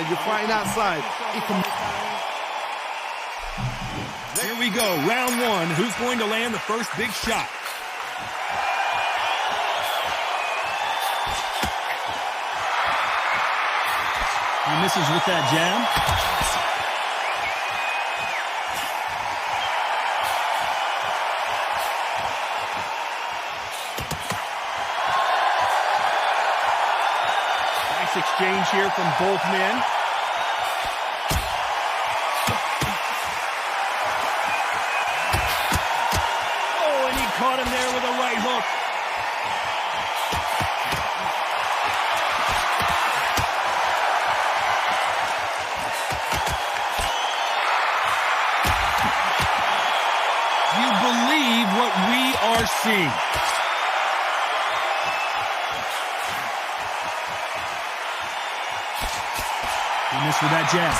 inside, you're fighting outside. Here we go, round one. Who's going to land the first big shot? He misses with that jab. Exchange here from both men. Oh, and he caught him there with a right hook. Do you believe what we are seeing? Missed with that jab.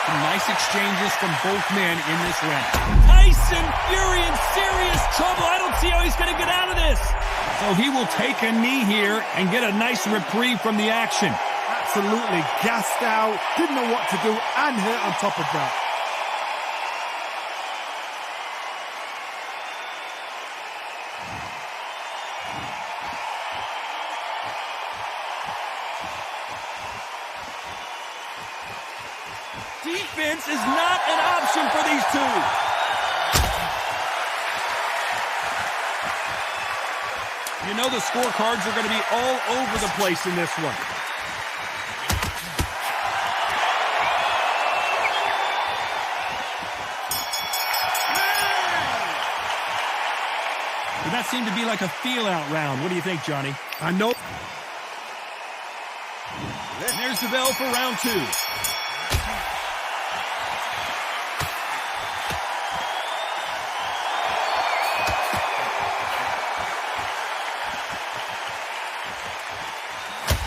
Some nice exchanges from both men in this round. Tyson Fury in serious trouble. I don't see how he's going to get out of this. So he will take a knee here and get a nice reprieve from the action. Absolutely gassed out, didn't know what to do, and hurt on top of that. Defense is not an option for these two. You know the scorecards are going to be all over the place in this one. That seemed to be like a feel-out round. What do you think, Johnny? I know. And there's the bell for round two.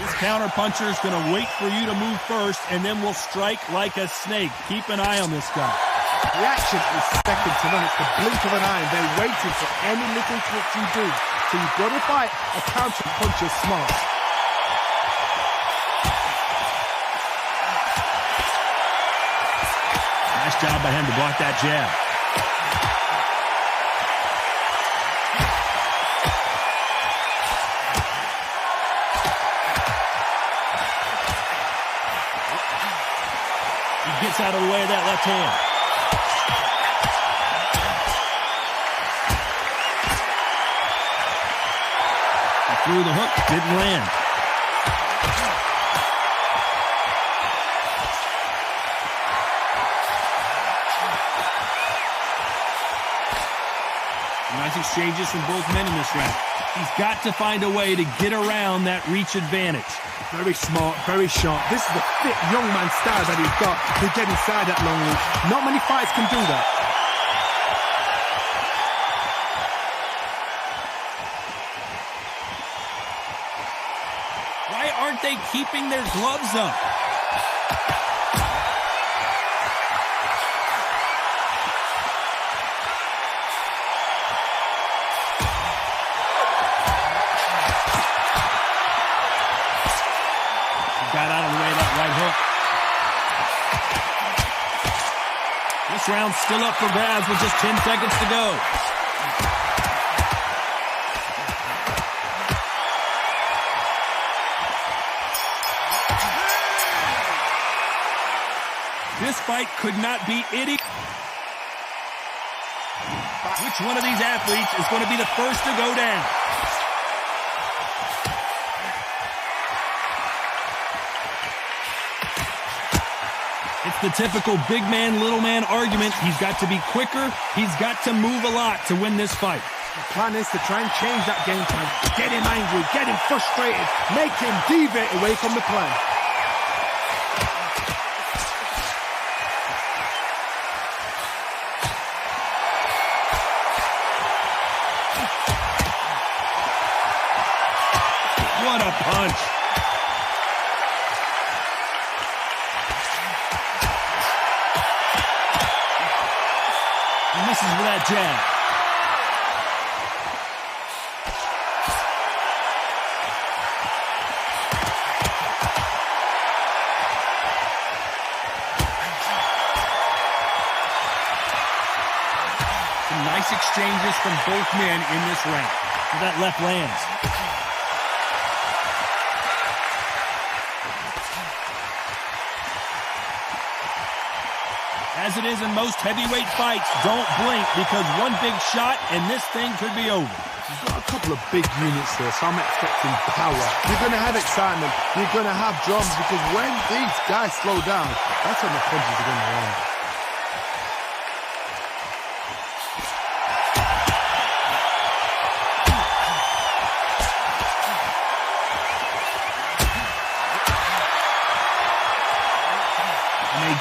This counter-puncher is going to wait for you to move first, and then will strike like a snake. Keep an eye on this guy. Reaction is second to none. It's the blink of an eye, and they're waiting for any little trick you do. So you've got to fight a counter puncher smart. Nice job by him to block that jab. He gets out of the way of that left hand. Through the hook, didn't land. Nice exchanges from both men in this round. He's got to find a way to get around that reach advantage. Very smart, very sharp. This is the fit young man style that he's got to get inside that long reach. Not many fights can do that. Why aren't they keeping their gloves up? Got out of the way of that right hook. This round's still up for grabs with just 10 seconds to go. This fight could not be any. Which one of these athletes is going to be the first to go down? It's the typical big man, little man argument. He's got to be quicker. He's got to move a lot to win this fight. The plan is to try and change that game plan. Get him angry, get him frustrated, make him deviate away from the plan. What a punch. misses with that jab. Some nice exchanges from both men in this round. That left lands. As it is in most heavyweight fights, don't blink because one big shot and this thing could be over. You've got a couple of big units here, so I'm expecting power. You're going to have excitement. You're going to have drums because when these guys slow down, that's when the punches are going to land.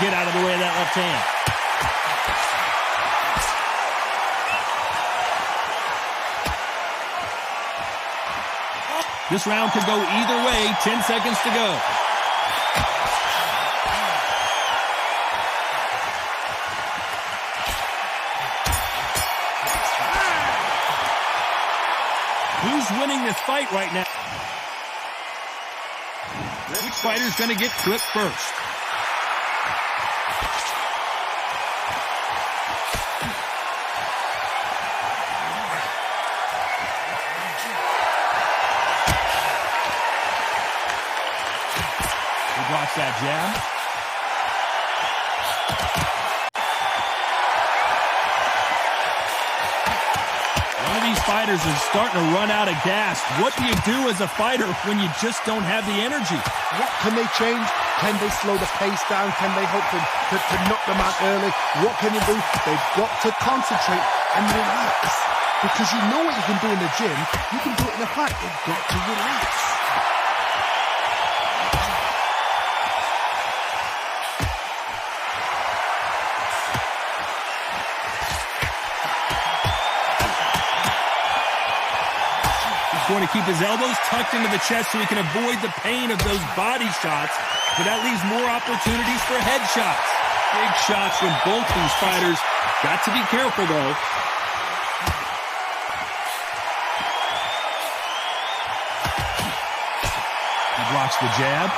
Get out of the way of that left hand. This round could go either way. 10 seconds to go. Who's winning this fight right now? Which fighter's going to get clipped first? Blocks that jab. One of these fighters is starting to run out of gas. What do you do as a fighter when you just don't have the energy? What can they change? Can they slow the pace down? Can they hope to knock them out early? What can they do? They've got to concentrate and relax. Because you know what you can do in the gym. You can do it in a fight. They've got to relax. Going to keep his elbows tucked into the chest so he can avoid the pain of those body shots, but that leaves more opportunities for headshots. Big shots from both these fighters. Got to be careful, though. He blocks the jab.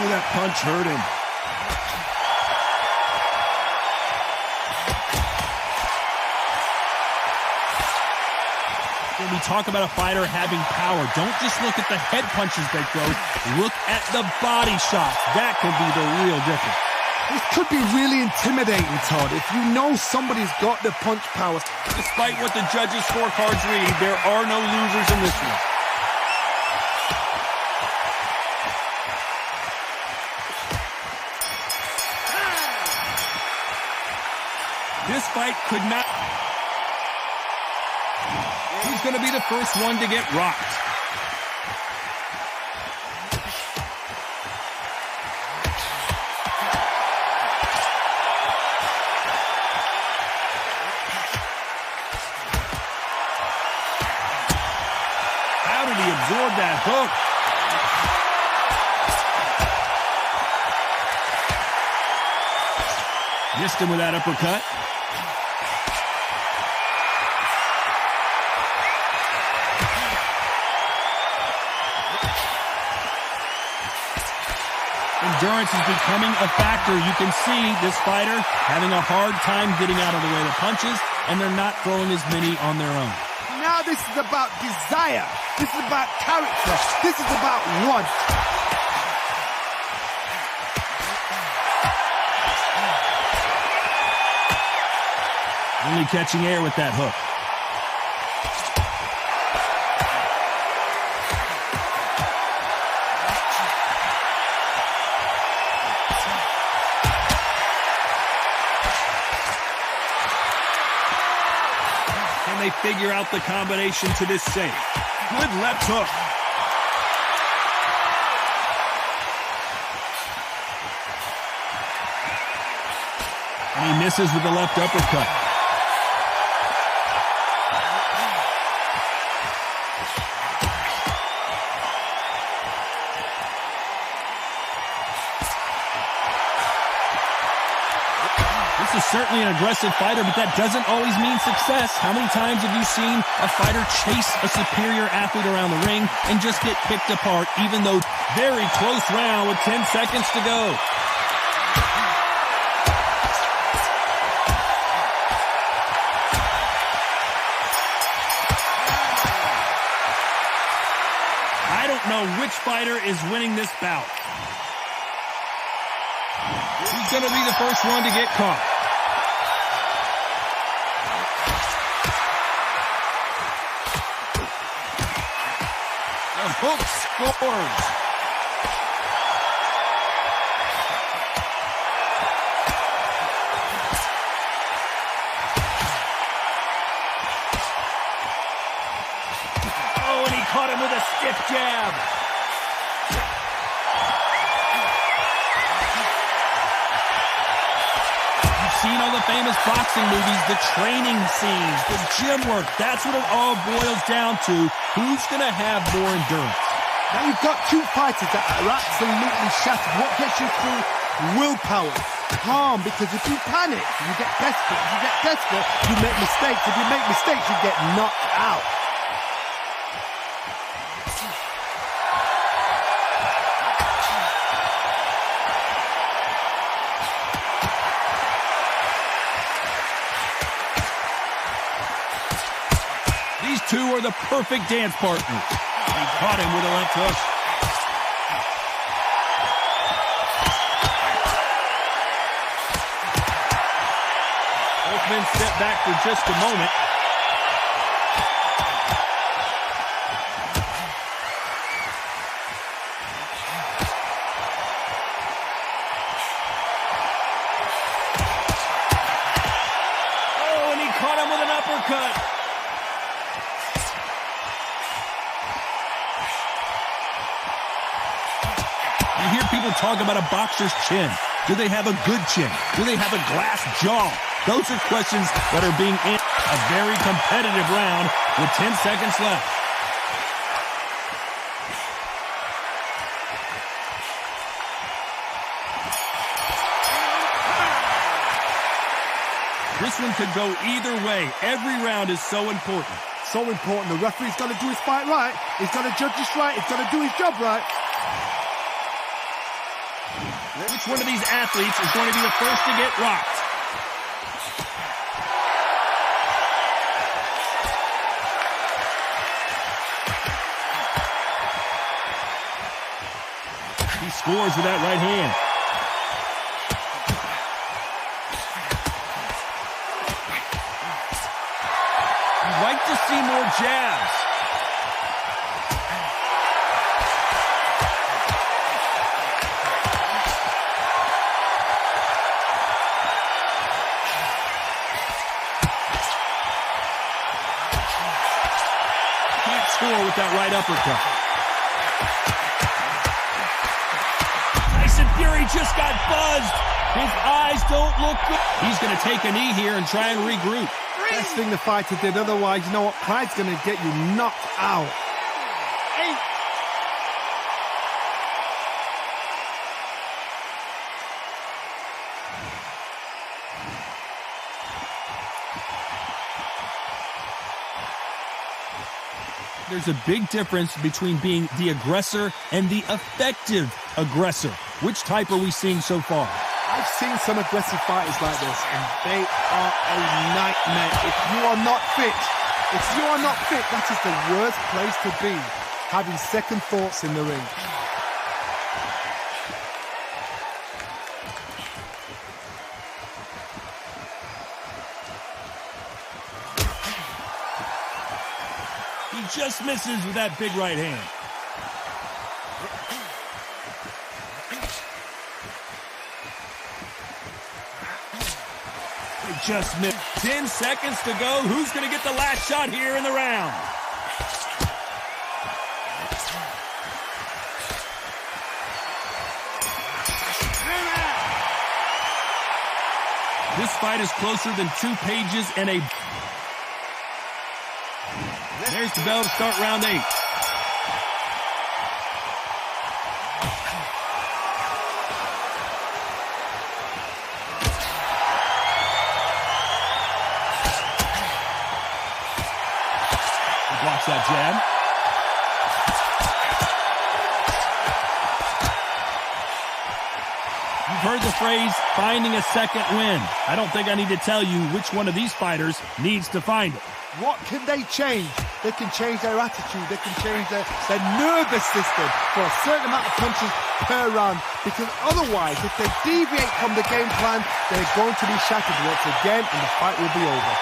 That punch hurt him. When we talk about a fighter having power, don't just look at the head punches they throw. Look at the body shots. That could be the real difference. This could be really intimidating, Todd, if you know somebody's got the punch power. Despite what the judges' scorecards read, there are no losers in this one. This fight could not... Who's going to be the first one to get rocked? How did he absorb that hook? Missed him with that uppercut. Endurance is becoming a factor. You can see this fighter having a hard time getting out of the way of punches, and they're not throwing as many on their own. Now this is about desire. This is about character. This is about want. Only catching air with that hook. They figure out the combination to this save. Good left hook. And he misses with the left uppercut. certainly an aggressive fighter, but that doesn't always mean success. How many times have you seen a fighter chase a superior athlete around the ring and just get picked apart, even though very close round with 10 seconds to go? I don't know which fighter is winning this bout. Who's going to be the first one to get caught? The hook scores. Oh, and he caught him with a stiff jab. Seen all the famous boxing movies, the training scenes, the gym work. That's what it all boils down to. Who's going to have more endurance? Now you've got two fighters that are absolutely shattered. What gets you through? Willpower. Calm, because if you panic, you get desperate. If you get desperate, you make mistakes. If you make mistakes, you get knocked out. These two are the perfect dance partners. He caught him with a left hook. Both men step back for just a moment. Oh, and he caught him with an uppercut. You hear people talk about a boxer's chin. Do they have a good chin? Do they have a glass jaw? Those are questions that are being in a very competitive round with 10 seconds left. This one could go either way. Every round is so important. So important. The referee's got to do his fight right. He's got to judge this right. He's got to do his job right. Which one of these athletes is going to be the first to get rocked? He scores with that right hand. You'd like to see more jabs. Score with that right uppercut. Tyson Fury just got buzzed. His eyes don't look good. He's going to take a knee here and try and regroup. Best thing the fighter did. Otherwise, you know what? Pride's going to get you knocked out. There's a big difference between being the aggressor and the effective aggressor. Which type are we seeing so far? I've seen some aggressive fighters like this, and they are a nightmare. If you are not fit, that is the worst place to be, having second thoughts in the ring. He just misses with that big right hand. He just missed. 10 seconds to go. Who's going to get the last shot here in the round? This fight is closer than 2 pages and a... There's the bell to start round 8. Blocks that jab. You've heard the phrase, finding a second win. I don't think I need to tell you which one of these fighters needs to find it. What can they change? They can change their attitude. They can change their nervous system for a certain amount of punches per round. Because otherwise, if they deviate from the game plan, they're going to be shattered once again and the fight will be over.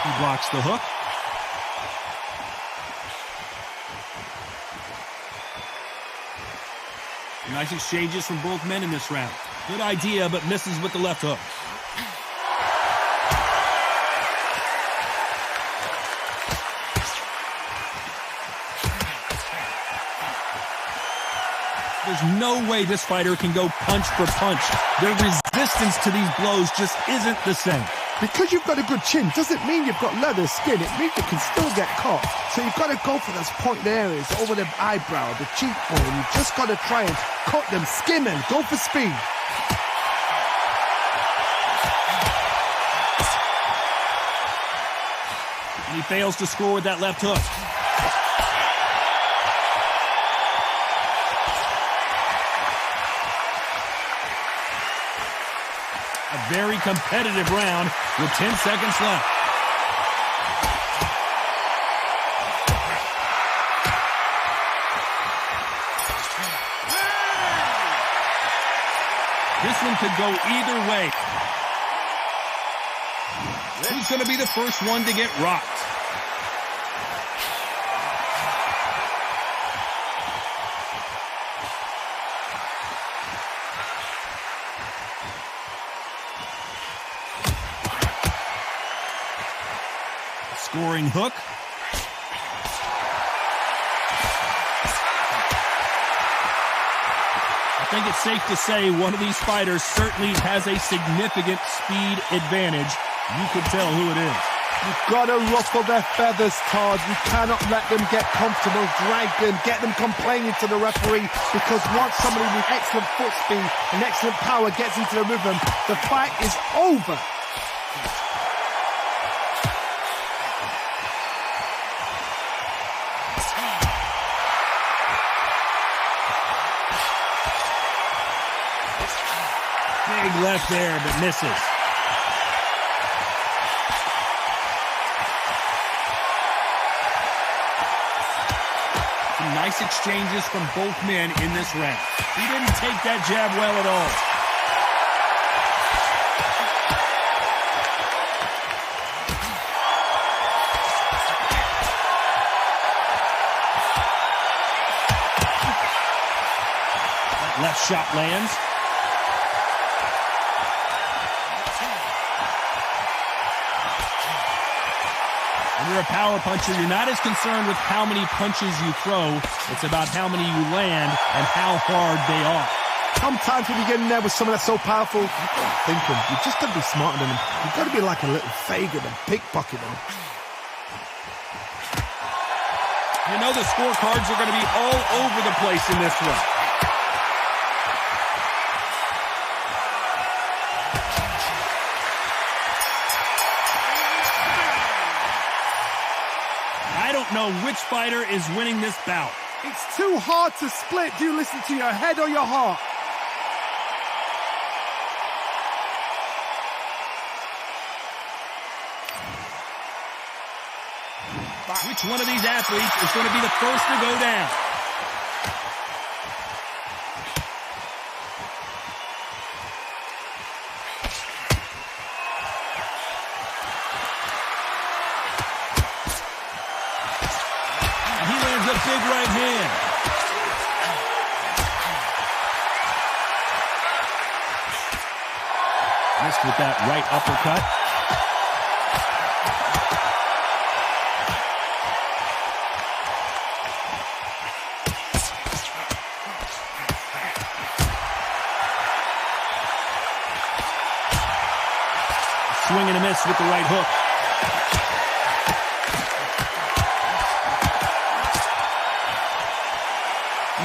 He blocks the hook. Nice exchanges from both men in this round. Good idea, but misses with the left hook. There's no way this fighter can go punch for punch. Their resistance to these blows just isn't the same. Because you've got a good chin doesn't mean you've got leather skin. It means you can still get caught. So you've got to go for those point areas, over the eyebrow, the cheekbone. You've just got to try and cut them, skim them, go for speed. And he fails to score with that left hook. A very competitive round with 10 seconds left. This one could go either way. Who's going to be the first one to get rocked? Scoring hook. I think it's safe to say one of these fighters certainly has a significant speed advantage. You can tell who it is. You've got to ruffle their feathers, Todd. You cannot let them get comfortable, drag them, get them complaining to the referee, because once somebody with excellent foot speed and excellent power gets into the rhythm, the fight is over. Big left there, but misses. Some nice exchanges from both men in this round. He didn't take that jab well at all. That left shot lands. When you're a power puncher, you're not as concerned with how many punches you throw. It's about how many you land and how hard they are. Sometimes when you get in there with someone that's so powerful, you've got to think him. You've just got to be smarter than him. You've got to be like a little Fagin and pickpocket him. You know the scorecards are going to be all over the place in this one. I don't know which fighter is winning this bout. It's too hard to split. Do you listen to your head or your heart? Which one of these athletes is going to be the first to go down? And he lands a big right hand. Missed with that right uppercut. Swing and a miss with the right hook.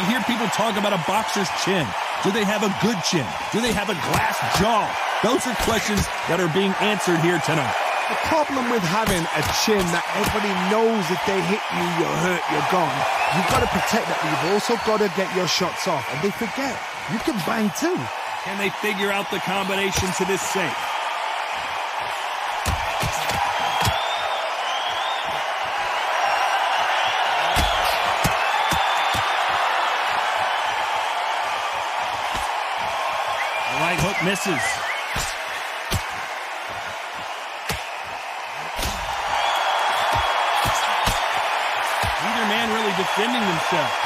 You hear people talk about a boxer's chin. Do they have a good chin? Do they have a glass jaw? Those are questions that are being answered here tonight. The problem with having a chin that everybody knows if they hit you, you're hurt, you're gone. You've got to protect that, but you've also got to get your shots off. And they forget, you can bang too. Can they figure out the combination to this safe? The right hook misses. Neither man really defending themselves.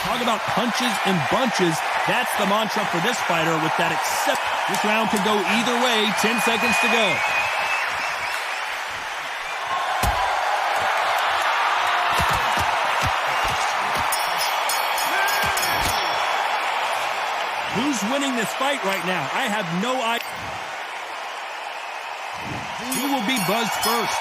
Talk about punches and bunches. That's the mantra for this fighter with that accept. This round could go either way. 10 seconds to go. Who's winning this fight right now? I have no idea. He will be buzzed first.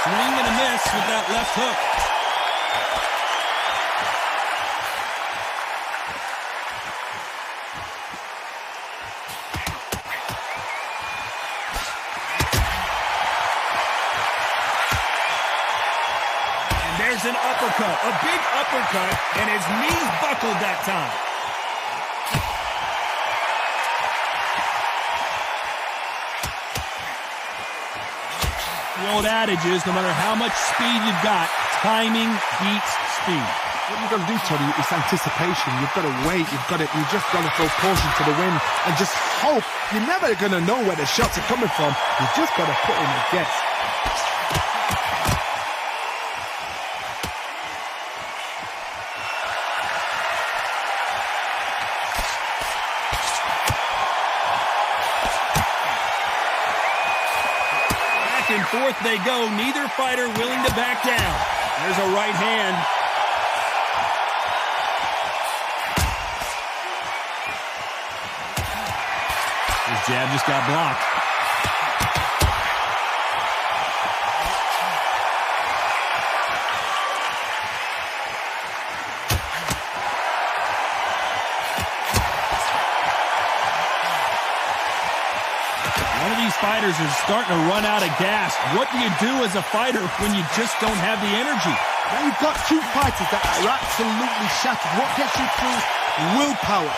Swing and a miss with that left hook. There's an uppercut, a big uppercut, and his knees buckled that time. The old adage is, no matter how much speed you've got, timing beats speed. What you've got to do, Tony, is anticipation. You've got to wait. You just got to throw caution to the wind and just hope. You're never going to know where the shots are coming from. You just got to put in a guess. And forth they go. Neither fighter willing to back down. There's a right hand. His jab just got blocked. One of these fighters is starting to run out of gas. What do you do as a fighter when you just don't have the energy? Now you've got two fighters that are absolutely shattered. What gets you through? Willpower.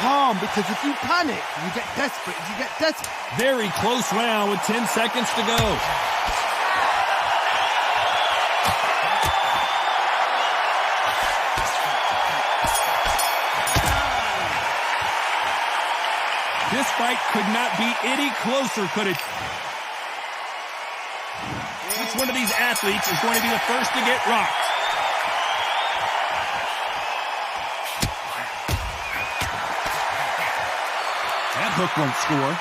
Calm, because if you panic, you get desperate. If you get desperate. Very close round with 10 seconds to go. This fight could not be any closer, could it? Which one of these athletes is going to be the first to get rocked? That hook won't score.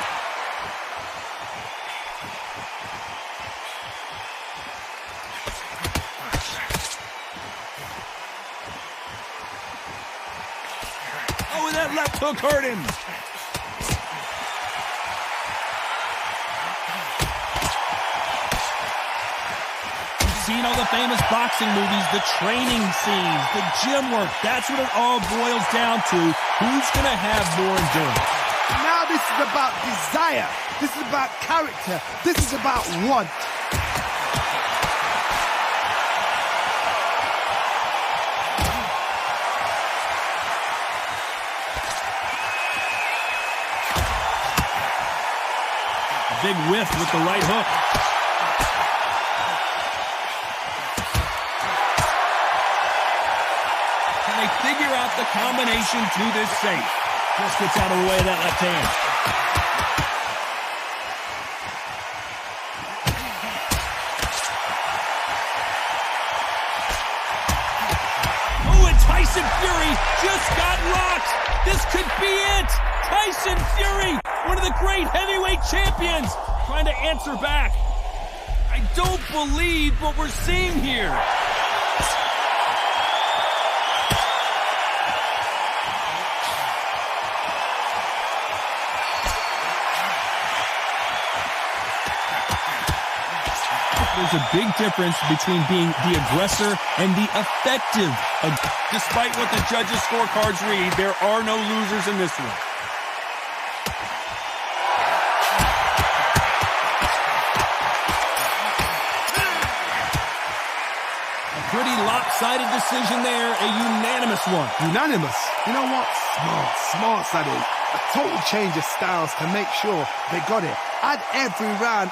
Oh, and that left hook hurt him. Seen all the famous boxing movies, the training scenes, the gym work. That's what it all boils down to. Who's going to have more endurance? Now this is about desire. This is about character. This is about want. A big whiff with the right hook. Figure out the combination to this safe. Just gets out of the way of that left hand. Oh, and Tyson Fury just got rocked. This could be it. Tyson Fury, one of the great heavyweight champions, trying to answer back. I don't believe what we're seeing here. There's a big difference between being the aggressor and the effective. Despite what the judges' scorecards read, there are no losers in this one. Pretty lopsided decision there, a unanimous one. Unanimous? You know what? Smart, Sadie. A total change of styles to make sure they got it. Add every round